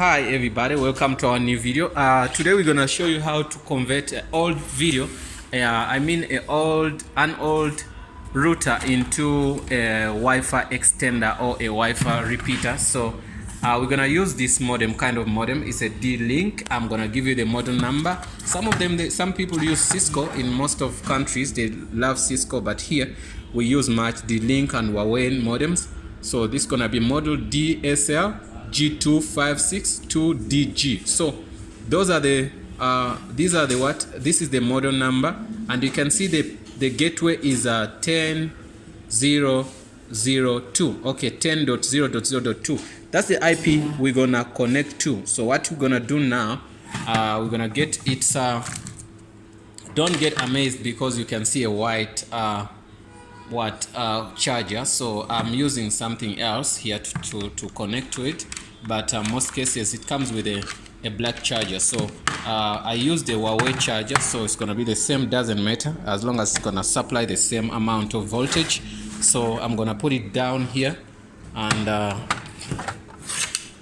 Hi everybody, welcome to our new video. Today we're gonna show you how to convert an old video, an old router into a Wi-Fi extender or a Wi-Fi repeater. So we're gonna use this kind of modem. It's a D-Link. I'm gonna give you the model number. Some people use Cisco. In most of countries they love Cisco, but here we use much D-Link and Huawei modems. So this is gonna be model DSL G2562DG. So those are the this is the model number, and you can see the gateway is 10.0.0.2. Okay, 10.0.0.2. That's the IP we're gonna connect to. So what we're gonna do now, we're gonna get it. Don't get amazed because you can see a white charger. So I'm using something else here to connect to it, but most cases it comes with a black charger. So I use the Huawei charger, so it's gonna be the same, doesn't matter as long as it's gonna supply the same amount of voltage. So I'm gonna put it down here, and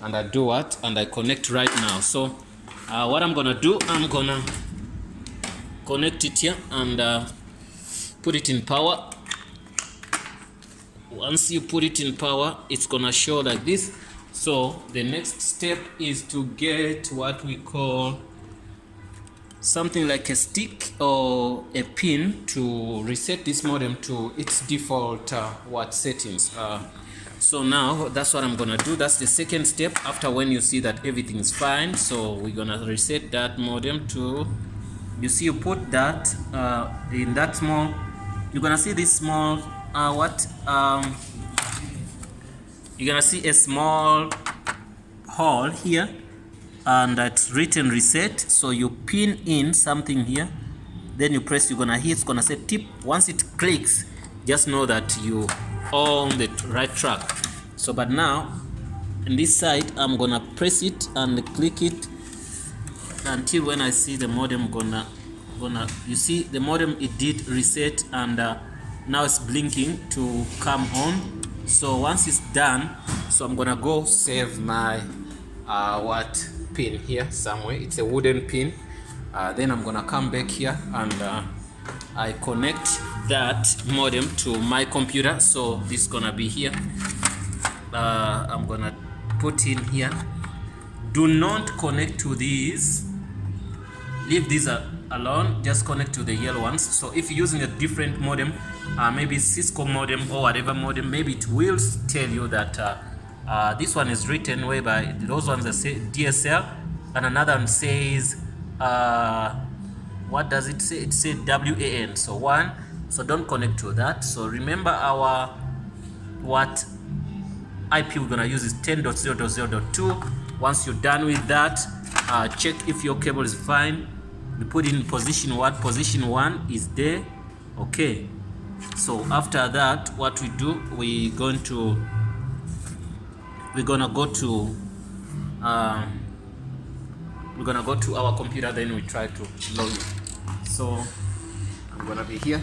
I do what, and I connect right now. So what I'm gonna do, I'm gonna connect it here and put it in power. Once you put it in power, it's gonna show like this. So the next step is to get what we call something like a stick or a pin to reset this modem to its default settings. So now that's what I'm gonna do. That's the second step after when you see that everything is fine. So we're gonna reset that modem to, you see, you put that in that small, you're gonna see this small you're gonna see a small hole here, and that's written reset. So you pin in something here, then you press, you're gonna hear it's gonna say tip. Once it clicks, just know that you on the right track. So but now in this side, I'm gonna press it and click it until when I see the modem gonna you see the modem, it did reset, and now it's blinking to come on. So once it's done, so I'm gonna go save my pin here somewhere. It's a wooden pin. Then I'm gonna come back here and I connect that modem to my computer. So this is gonna be here. I'm gonna put in here. Do not connect to these. Leave these alone, just connect to the yellow ones. So if you're using a different modem, maybe Cisco modem or whatever modem, maybe it will tell you that this one is written whereby those ones that say DSL, and another one says what does it say? It says WAN. So one, so don't connect to that. So remember our IP we're gonna use is 10.0.0.2. Once you're done with that, check if your cable is fine. We put in position 1. Position 1 is there. Okay. So after that, what we do, we're gonna go to our computer. Then we try to log in. So I'm gonna be here.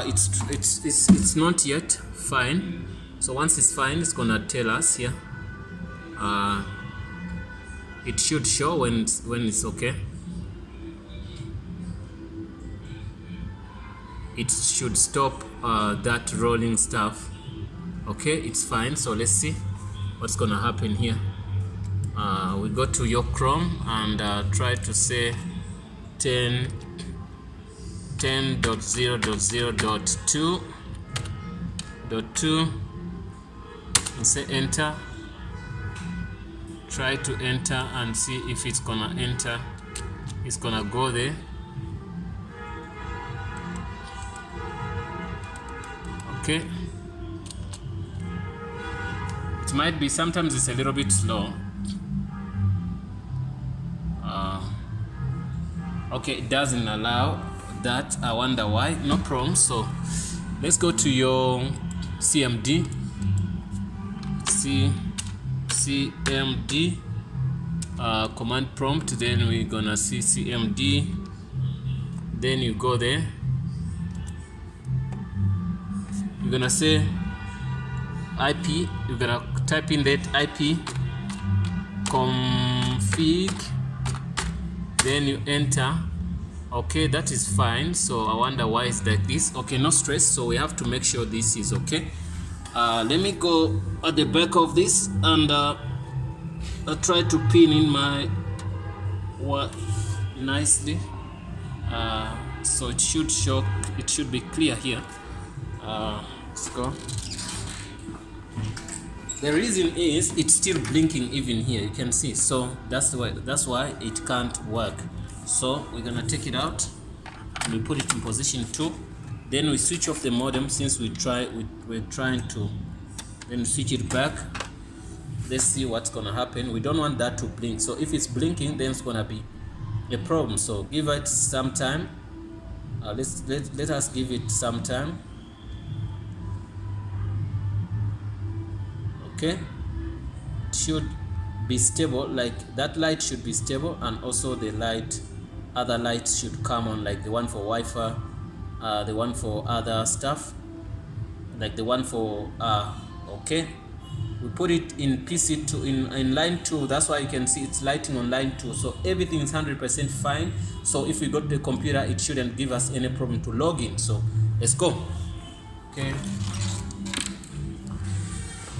It's not yet fine. So once it's fine, it's gonna tell us here. It should show when it's okay. It should stop that rolling stuff. Okay, it's fine. So let's see what's gonna happen here. We go to your Chrome and try to say 10.0.0.2 and say enter. Try to enter and see if it's gonna enter. It's gonna go there. Okay, it might be, sometimes it's a little bit slow. Okay, it doesn't allow that. I wonder why. No problem. So let's go to your CMD command prompt. Then we're gonna see CMD, then you go there. You're gonna say IP, you're gonna type in that IP config, then you enter. Okay, that is fine. So I wonder why it's like this. Okay, no stress. So we have to make sure this is okay. Let me go at the back of this and I'll try to pin in my what nicely. So it should show, it should be clear here. Let's go. The reason is it's still blinking even here, you can see. So that's why it can't work. So we're gonna take it out and we put it in position 2. Then we switch off the modem since we're trying to. Then switch it back. Let's see what's gonna happen. We don't want that to blink. So if it's blinking, then it's gonna be a problem. So give it some time. Let us give it some time. Okay, it should be stable, like that light should be stable, and also the other lights should come on, like the one for Wi-Fi, the one for other stuff, like the one for okay, we put it in PC2 in line 2. That's why you can see it's lighting on line 2. So everything is 100% fine. So if we go to the computer, it shouldn't give us any problem to log in. So let's go.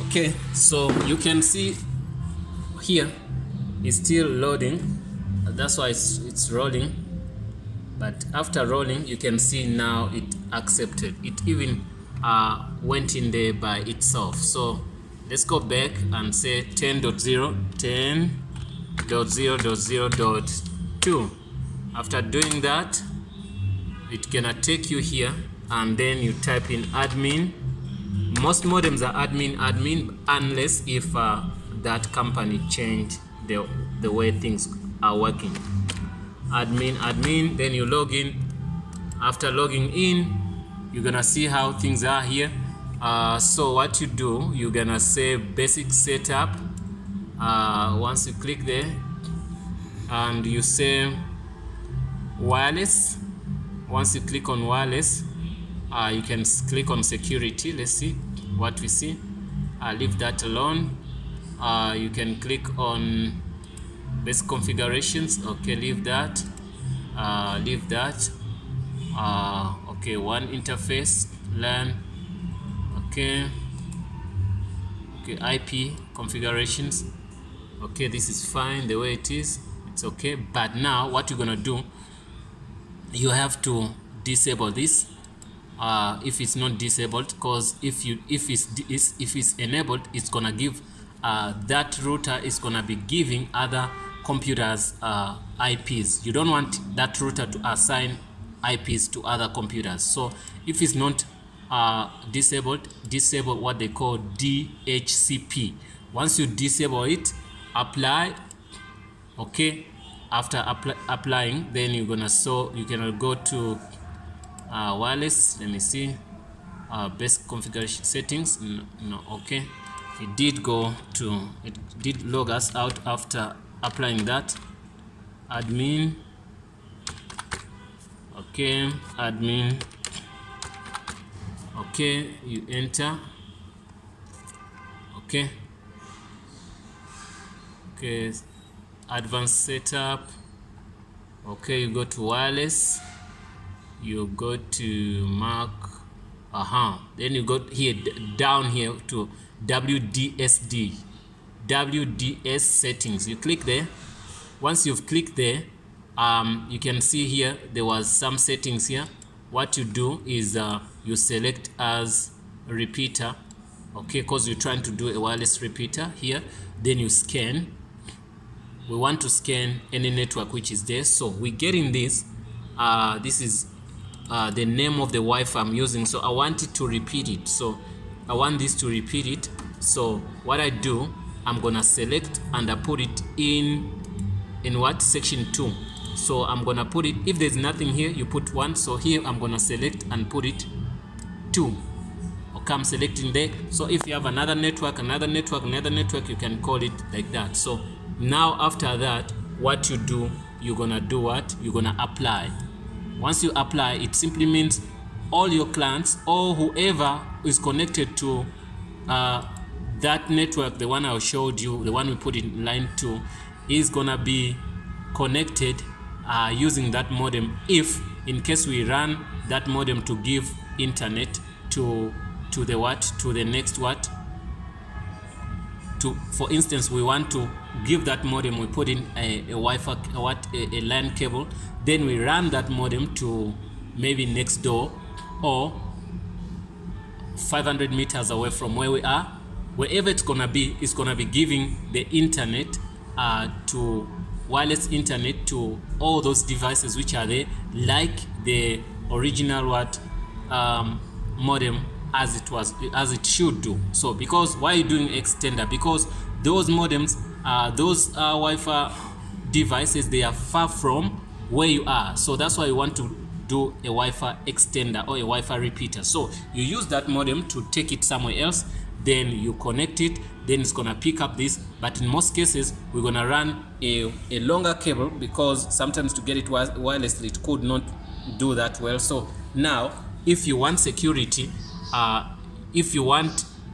Okay, so you can see here it's still loading. That's why it's rolling. But after rolling, you can see now it accepted. It even went in there by itself. So let's go back and say 10.0, 10.0.0.2. After doing that, it's gonna take you here, and then you type in admin. Most modems are admin unless if that company changed the way things are working. Admin, then you log in. After logging in, you're gonna see how things are here. So what you do, you're gonna say basic setup. Once you click there and you say wireless, once you click on wireless, you can click on security. Let's see what we see. Leave that alone. You can click on basic configurations. Okay, leave that. Leave that. Okay, one interface, LAN. Okay, IP configurations. Okay, this is fine the way it is. It's okay. But now what you're gonna do, you have to disable this. If it's not disabled, because if it's enabled, it's gonna give that router is gonna be giving other computers IPs. You don't want that router to assign IPs to other computers. So if it's not disabled, disable what they call DHCP. Once you disable it, apply. Okay, after applying, then you're gonna you can go to wireless. Let me see, basic configuration settings. No, okay, it did log us out after applying that. Admin. Okay, admin. Okay, you enter. Okay, advanced setup. Okay, you go to wireless, you go to Mac, then you go here down here to WDS settings. You click there. Once you've clicked there, you can see here there was some settings here. What you do is you select as a repeater, okay, because you're trying to do a wireless repeater here. Then you scan. We want to scan any network which is there. So we get in this. This is the name of the Wi-Fi I'm using. So I want it to repeat it. So I want this to repeat it. So what I do, I'm gonna select and I put it in what section 2. So I'm gonna put it, if there's nothing here, you put 1. So here I'm gonna select and put it 2. Okay, I'm selecting there. So if you have another network, you can call it like that. So now after that, what you do, you're gonna do what? You're gonna apply. Once you apply, it simply means all your clients or whoever is connected to that network, the one I showed you, the one we put in line 2, is gonna be connected using that modem, if in case we run that modem to give internet to the next for instance, we want to give that modem, we put in a Wi-Fi a LAN cable, then we run that modem to maybe next door or 500 meters away from where we are. Wherever it's gonna be giving the internet to wireless internet to all those devices which are there, like the original modem as it should do. So because why are you doing extender? Because those modems, those Wi-Fi devices, they are far from where you are. So that's why you want to do a Wi-Fi extender or a Wi-Fi repeater. So you use that modem to take it somewhere else, then you connect it, then it's gonna pick up this. But in most cases, we're gonna run a longer cable, because sometimes to get it wirelessly, it could not do that well. So now, if you want security,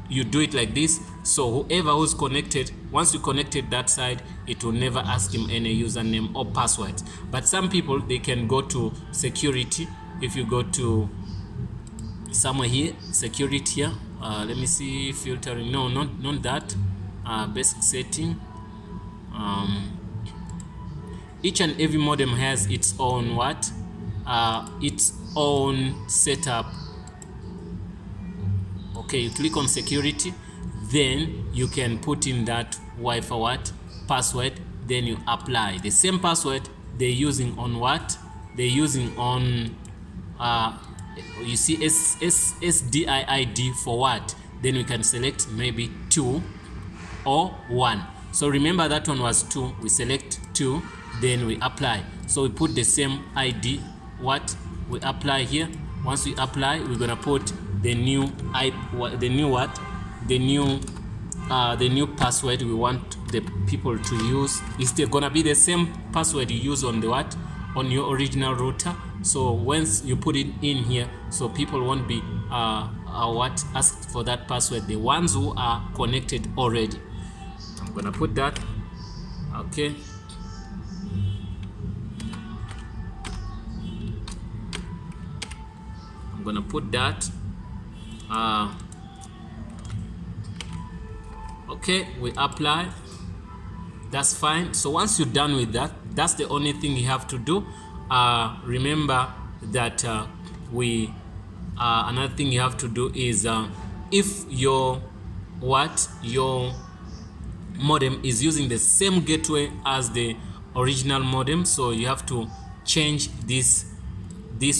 you do it like this. So whoever who's connected, once you connected that side, it will never ask him any username or password. But some people, they can go to security. If you go to somewhere here, security here, let me see, filtering, no, not that, basic setting. Each and every modem has its own its own setup. Okay, you click on security, then you can put in that Wi-Fi password, then you apply the same password they're using on they're using on you see SDIID for then we can select maybe 2 or 1. So remember that one was 2, we select 2, then we apply. So we put the same ID, we apply here. Once we apply, we're gonna put the new password we want the people to use. Is there gonna be the same password you use on on your original router. So once you put it in here, so people won't be asked for that password, the ones who are connected already. I'm gonna put that. Okay, I'm gonna put that. Okay, we apply. That's fine. So once you're done with that, that's the only thing you have to do. Remember that another thing you have to do is if your modem is using the same gateway as the original modem, so you have to change this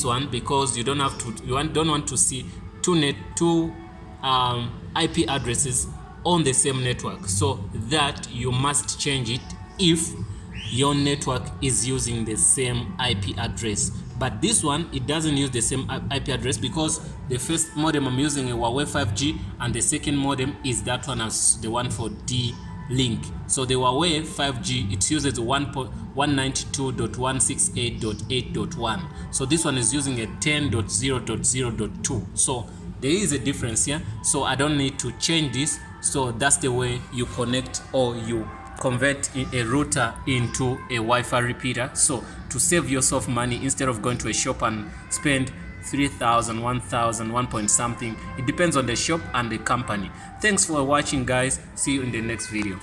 one, because you don't want to see two IP addresses on the same network. So that you must change it if your network is using the same IP address. But this one, it doesn't use the same IP address, because the first modem I'm using a Huawei 5G, and the second modem is that one, as the one for D-Link. So the Huawei 5G, it uses 192.168.8.1. So this one is using a 10.0.0.2. So there is a difference here. So I don't need to change this. So that's the way you connect, or you convert a router into a Wi-Fi repeater. So to save yourself money, instead of going to a shop and spend 3,000, 1,000, 1 point something, it depends on the shop and the company. Thanks for watching, guys. See you in the next video.